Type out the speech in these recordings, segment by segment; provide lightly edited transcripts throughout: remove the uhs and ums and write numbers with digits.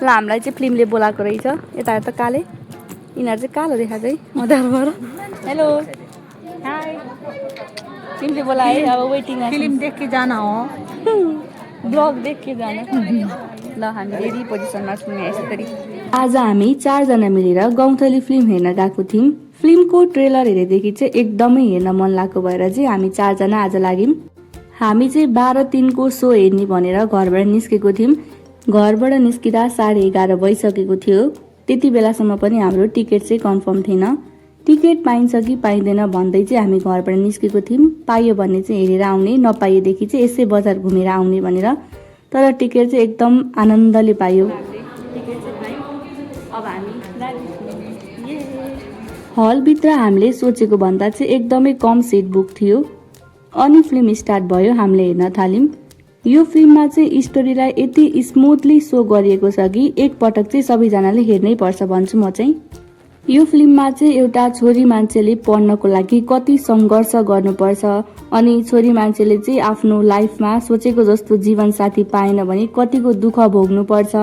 ल हामीलाई चाहिँ फिल्मले बोलाएको रहेछ यता त काले यिनीहरू चाहिँ कालो देखा चाहिँ मधुरबाट हेलो हाई फिल्मले बोलाए अब वेटिङ फिल्म देख के जाना हो ब्लग देख के जाना ल हामी रेडी पोजिसनमा छौँ यसरी आज हामी 4 जना मिलेर गौँथली फिल्म हेर्न गएको थियौँ फिल्मको ट्रेलर हेरेदेखि चाहिँ एकदमै हेर्न मन लागेको भएर चाहिँ हामी 4 जना आज लाग्यौँ हामी चाहिँ 12:03 को सो हेर्ने भनेर घरबाट निस्केको थियौँ घरबाट निस्किँदा 11:30 भइसकेको थियो त्यति बेलासम्म पनि हाम्रो टिकट चाहिँ कन्फर्म थिएन टिकट पाइन्छ कि पाइँदैन भन्दै चाहिँ हामी घरबाट निस्केको थियौँ पाइयो भने चाहिँ हेरेर आउने नपाइएदेखि चाहिँ यसै बजार घुमेर आउने भनेर तर टिकट चाहिँ एकदम आनन्दले पायो हलभित्र हामीले सोचेको भन्दा चाहिँ एकदमै कम सिट बुक थियो अनि फिल्म स्टार्ट भयो हामीले हेर्न थाल्यौँ यो फिल्ममा चाहिँ स्टोरीलाई यति स्मुथली सो गरिएको छ कि एकपटक चाहिँ सबैजनाले हेर्नै पर्छ भन्छु म चाहिँ यो फिल्ममा चाहिँ एउटा छोरी मान्छेले पढ्नको लागि कति सङ्घर्ष गर्नुपर्छ अनि छोरी मान्छेले चाहिँ आफ्नो लाइफमा सोचेको जस्तो जीवनसाथी पाएन भने कतिको दुःख भोग्नुपर्छ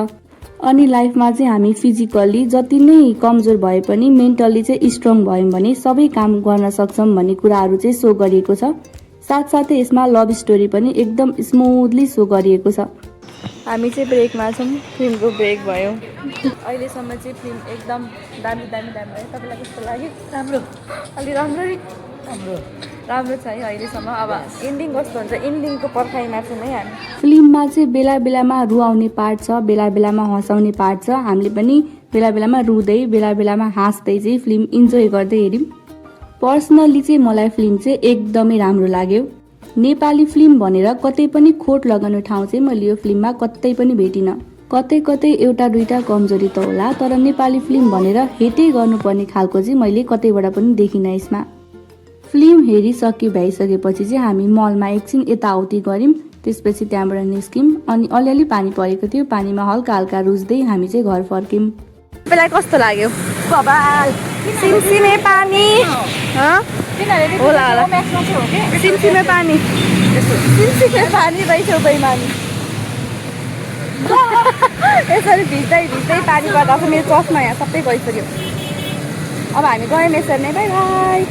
अनि लाइफमा चाहिँ हामी फिजिकल्ली जति नै कमजोर भए पनि मेन्टल्ली चाहिँ स्ट्रङ भयौँ भने सबै काम गर्न सक्छौँ भन्ने कुराहरू चाहिँ सो गरिएको छ साथसाथै यसमा लभ स्टोरी पनि एकदम स्मुथली सो गरिएको छ हामी चाहिँ ब्रेकमा छौँ फिल्मको ब्रेक भयो अहिलेसम्म चाहिँ फिल्म एकदम दामी दामी दामी भयो तपाईँलाई कस्तो लाग्यो राम्रो अलि राम्रो छ है अहिलेसम्म अब एन्डिङ कस्तो हुन्छ एन्डिङको पर्खाइमा छौँ है हामी फिल्ममा चाहिँ बेला बेलामा रुवाउने पार्ट छ बेला बेलामा हँसाउने पार्ट छ हामीले पनि बेला बेलामा रुँदै बेला बेलामा हाँस्दै चाहिँ फिल्म इन्जोय गर्दै हेऱ्यौँ पर्सनल्ली चाहिँ मलाई फिल्म चाहिँ एकदमै राम्रो लाग्यो नेपाली फिल्म भनेर कतै पनि खोट लगाउने ठाउँ चाहिँ मैले यो फिल्ममा कतै पनि भेटिनँ कतै कतै एउटा दुईटा कमजोरी त होला तर नेपाली फिल्म भनेर हेटै गर्नुपर्ने खालको चाहिँ मैले कतैबाट पनि देखिनँ यसमा फिल्म हेरिसके भइसकेपछि चाहिँ हामी मलमा एकछिन यताउति गऱ्यौँ त्यसपछि त्यहाँबाट निस्क्यौँ अनि अलिअलि पानी परेको थियो पानीमा हल्का हल्का रुच्दै हामी चाहिँ घर फर्क्यौँ तपाईँलाई कस्तो लाग्यो सिमसिमे पानी होला सिमसिमे पानी रहेछ बैमानी यसरी भिज्दै पानी पर्दा मेरो चस्मा यहाँ सबै गइसक्यो अब हामी गयौँ यसरी नै बाई बाई